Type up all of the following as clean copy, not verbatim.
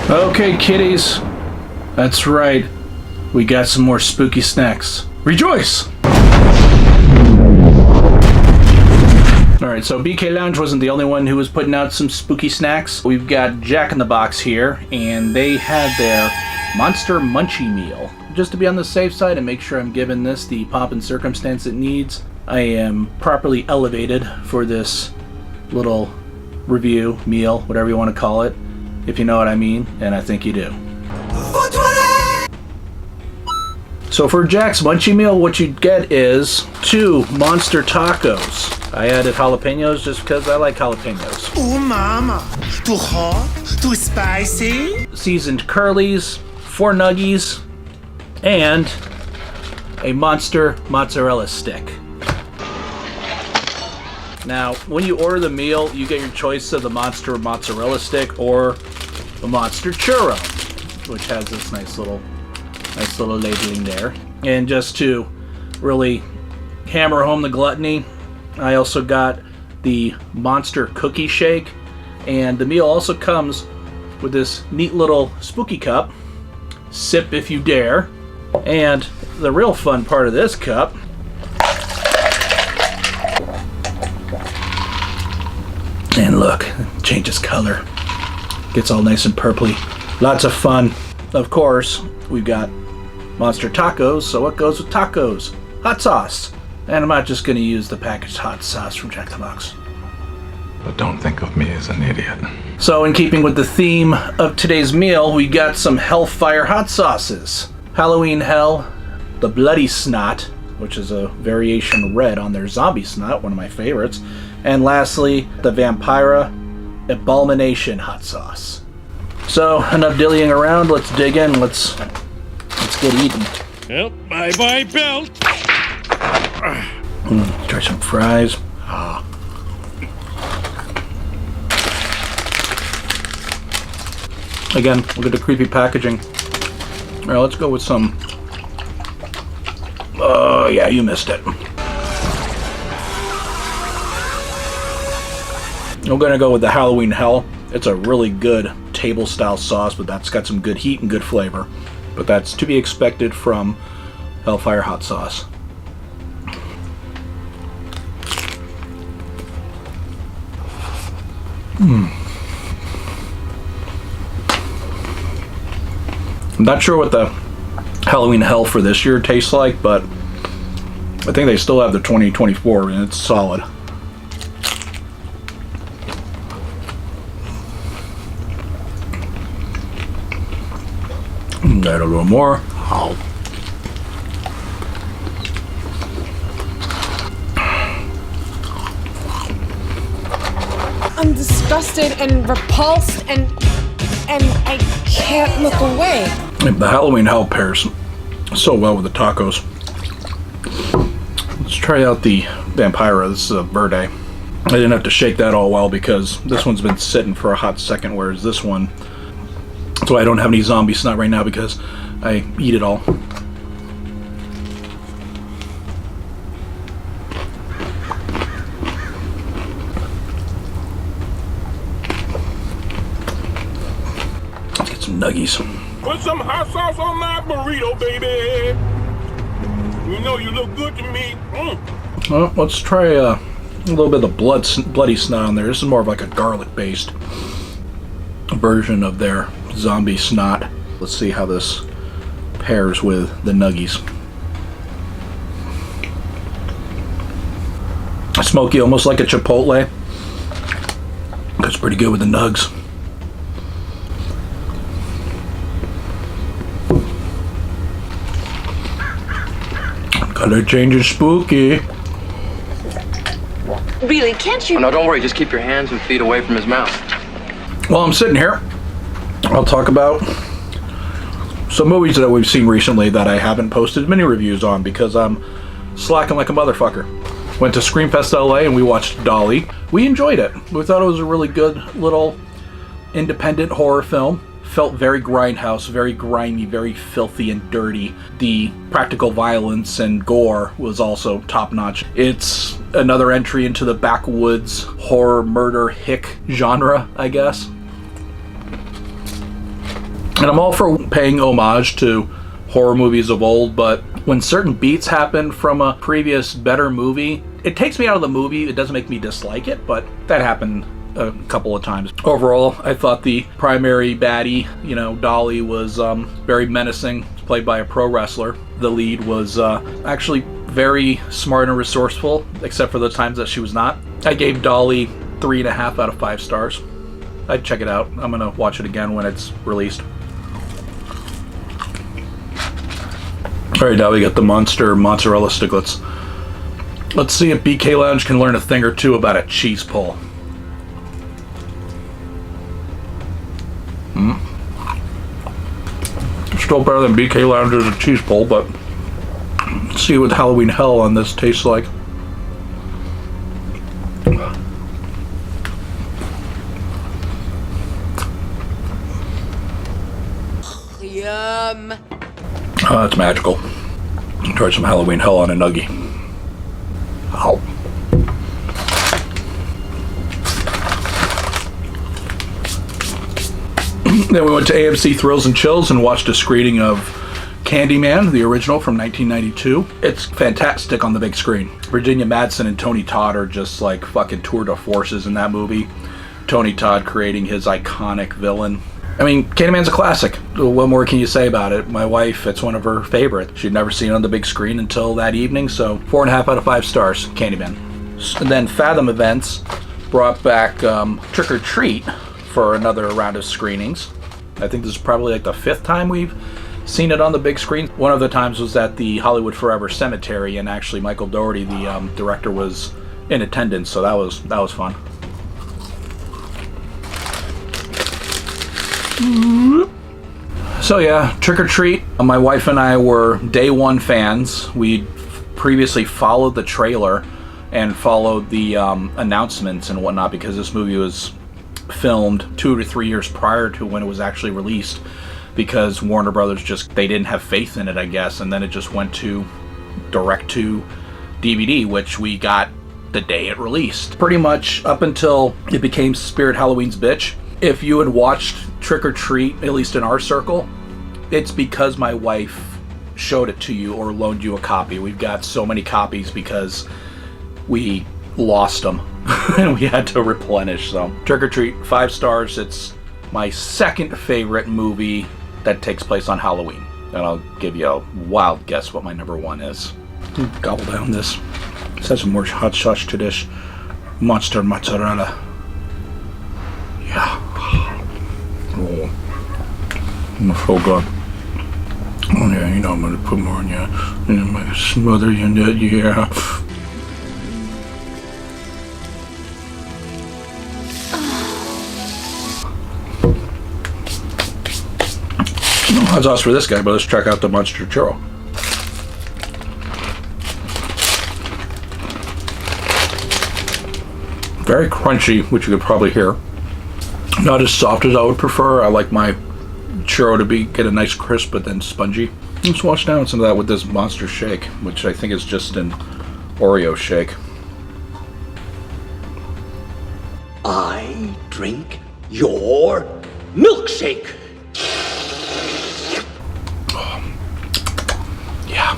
Okay, kiddies. That's right. We got some more spooky snacks. Rejoice! Alright, so BK Lounge wasn't the only one who was putting out some spooky snacks. We've got Jack in the Box here, and they had their Monster Munchie meal. Just to be on the safe side and make sure I'm giving this the pomp and circumstance it needs, I am properly elevated for this little review, meal, whatever you want to call it, if you know what I mean, and I think you do. So for Jack's Munchie meal, what you'd get is 2 monster tacos. I added jalapenos just because I like jalapenos. Ooh, mama. Too hot? Too spicy? Seasoned curlies, 4 nuggies, and a monster mozzarella stick. Now, when you order the meal, you get your choice of the monster mozzarella stick or the monster churro, which has this nice little labeling there. And just to really hammer home the gluttony, I also got the monster cookie shake, and the meal also comes with this neat little spooky cup. Sip if you dare. And the real fun part of this cup and look, it changes color. Gets all nice and purpley. Lots of fun. Of course, we've got monster tacos, so what goes with tacos? Hot sauce. And I'm not just going to use the packaged hot sauce from Jack in the Box. But don't think of me as an idiot. So in keeping with the theme of today's meal, we got some Hellfire hot sauces. Halloween Hell, the Bloody Snot, which is a variation red on their Zombie Snot, one of my favorites. And lastly, the Vampira Abomination hot sauce. So enough dillying around, let's dig in, let's get eating. Well, bye-bye belt. Try some fries. Again, look at the creepy packaging. All right, let's go with some. Oh, yeah, you missed it. I'm gonna go with the Halloween Hell. It's a really good table-style sauce, but that's got some good heat and good flavor. But that's to be expected from Hellfire hot sauce. I'm not sure what the Halloween Hell for this year tastes like, but I think they still have the 2024 and it's solid. Add a little more. I'm disgusted and repulsed and I can't look away. The Halloween Hell pairs so well with the tacos. Let's try out the Vampira. This is a Verde. I didn't have to shake that all well because this one's been sitting for a hot second, whereas this one, that's why I don't have any zombie snot right now, because I eat it all. Let's get some nuggies. Put some hot sauce on my burrito, baby. You know you look good to me. Well, let's try a little bit of bloody snot on there. This is more of like a garlic-based version of their zombie snot. Let's see how this pairs with the nuggies. Smoky, almost like a chipotle. That's pretty good with the nugs. Color changes spooky. Really, can't you? Oh, no, don't worry. Just keep your hands and feet away from his mouth. While I'm sitting here, I'll talk about some movies that we've seen recently that I haven't posted mini reviews on because I'm slacking like a motherfucker. Went to Screamfest LA and we watched Dolly. We enjoyed it. We thought it was a really good little independent horror film. Felt very grindhouse, very grimy, very filthy and dirty. The practical violence and gore was also top-notch. It's another entry into the backwoods horror murder hick genre, I guess. And I'm all for paying homage to horror movies of old, but when certain beats happen from a previous better movie, it takes me out of the movie. It doesn't make me dislike it, but that happened a couple of times. Overall, I thought the primary baddie, Dolly, was very menacing, played by a pro wrestler. The lead was actually very smart and resourceful, except for the times that she was not. I gave Dolly 3.5 out of 5 stars. I'd check it out. I'm gonna watch it again when it's released. Alright, now we got the monster mozzarella sticklets. Let's see if BK Lounge can learn a thing or two about a cheese pull. Still better than BK Lounge's a cheese pull, but let's see what Halloween Hell on this tastes like. Yum. Oh, that's magical. Try some Halloween Hell on a nuggie. Ow. Then we went to AMC Thrills and Chills and watched a screening of Candyman, the original from 1992. It's fantastic on the big screen. Virginia Madsen and Tony Todd are just like fucking tour de forces in that movie. Tony Todd creating his iconic villain. I mean, Candyman's a classic. What more can you say about it? My wife, it's one of her favorites. She'd never seen it on the big screen until that evening, so 4.5 out of 5 stars, Candyman. And then Fathom Events brought back Trick or Treat for another round of screenings. I think this is probably like the 5th time we've seen it on the big screen. One of the times was at the Hollywood Forever Cemetery, and actually Michael Dougherty, the director, was in attendance, so that was fun. So yeah, Trick or Treat. My wife and I were day one fans. We previously followed the trailer and followed the announcements and whatnot, because this movie was filmed 2 to 3 years prior to when it was actually released, because Warner Brothers they didn't have faith in it, I guess, and then it just went to direct to DVD, which we got the day it released. Pretty much up until it became Spirit Halloween's bitch. If you had watched Trick or Treat, at least in our circle, it's because my wife showed it to you or loaned you a copy. We've got so many copies because we lost them and we had to replenish them. Trick or Treat, 5 stars. It's my second favorite movie that takes place on Halloween. And I'll give you a wild guess what my number 1 is. Gobble down this. It says more hot sauce to this. Monster mozzarella. Yeah. Oh. So good. Oh yeah, I'm gonna put more in you. And I'm gonna smother you in that, yeah. No hot sauce for this guy, but let's check out the Monster Churro. Very crunchy, which you could probably hear. Not as soft as I would prefer. I like my churro to get a nice crisp, but then spongy. Let's wash down some of that with this Monster Shake, which I think is just an Oreo shake. I drink your milkshake. Yeah.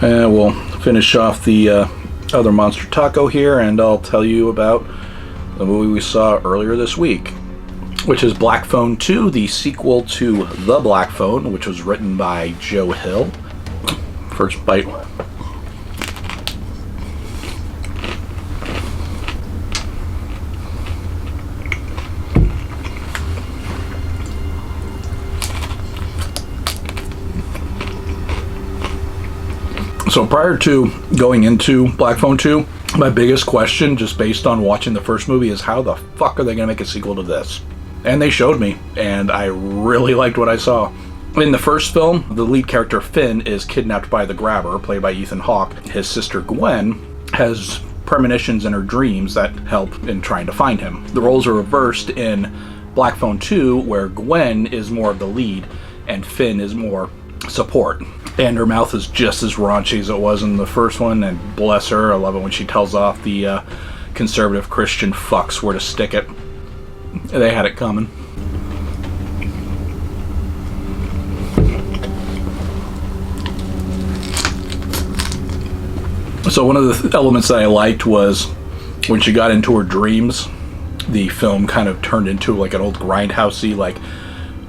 And we'll finish off the other monster taco here, and I'll tell you about the movie we saw earlier this week, which is Black Phone 2, the sequel to The Black Phone, which was written by Joe Hill. First bite. So prior to going into Black Phone 2, my biggest question, just based on watching the first movie, is how the fuck are they going to make a sequel to this? And they showed me, and I really liked what I saw. In the first film, the lead character Finn is kidnapped by the Grabber, played by Ethan Hawke. His sister Gwen has premonitions in her dreams that help in trying to find him. The roles are reversed in Black Phone 2, where Gwen is more of the lead and Finn is more support. And her mouth is just as raunchy as it was in the first one, and bless her, I love it when she tells off the conservative Christian fucks where to stick it. They had it coming. So one of the elements that I liked was when she got into her dreams, the film kind of turned into like an old grindhousey, like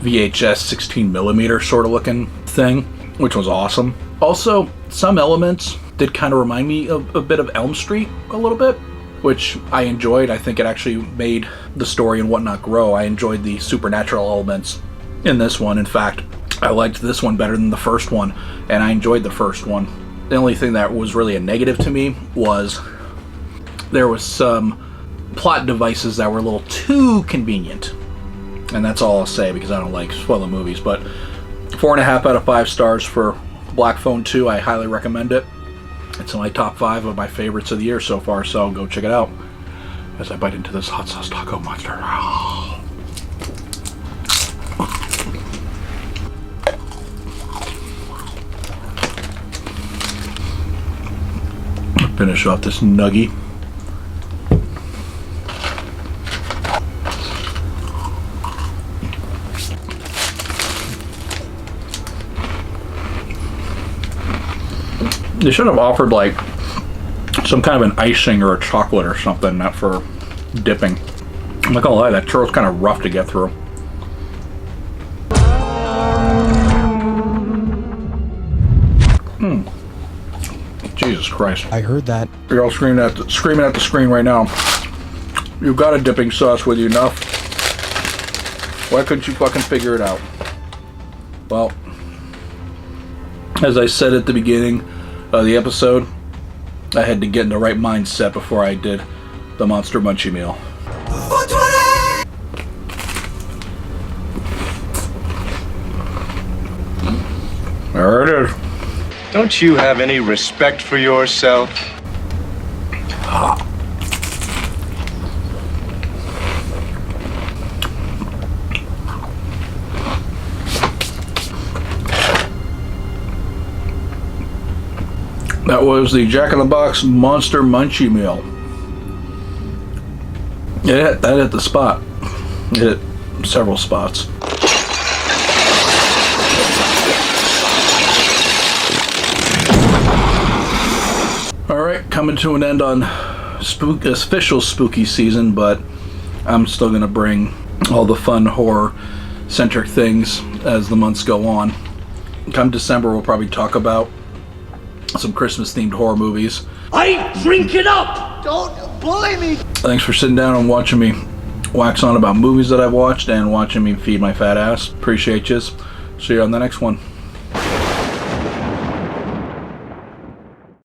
VHS 16mm sort of looking thing, which was awesome. Also, some elements did kind of remind me of a bit of Elm Street a little bit, which I enjoyed. I think it actually made the story and whatnot grow. I enjoyed the supernatural elements in this one. In fact, I liked this one better than the first one, and I enjoyed the first one. The only thing that was really a negative to me was there was some plot devices that were a little too convenient. And that's all I'll say because I don't like spoiling movies. But 4.5 out of 5 stars for Black Phone 2. I highly recommend it. It's in my top 5 of my favorites of the year so far, so go check it out. As I bite into this hot sauce taco monster. Finish off this nugget. They should have offered like some kind of an icing or a chocolate or something, not for dipping. I'm not gonna lie, that churro's kind of rough to get through. Jesus Christ. I heard that. You're all screaming at the screen right now. You've got a dipping sauce with you enough. Why couldn't you fucking figure it out? Well, as I said at the beginning of the episode, I had to get in the right mindset before I did the Monster Munchie meal. There it is. Don't you have any respect for yourself? That was the Jack in the Box Monster Munchie meal. That hit the spot. It hit several spots. Alright, coming to an end on official spooky season, but I'm still going to bring all the fun horror-centric things as the months go on. Come December, we'll probably talk about some Christmas-themed horror movies. I drink it up! Don't bully me! Thanks for sitting down and watching me wax on about movies that I've watched and watching me feed my fat ass. Appreciate yous. See you on the next one.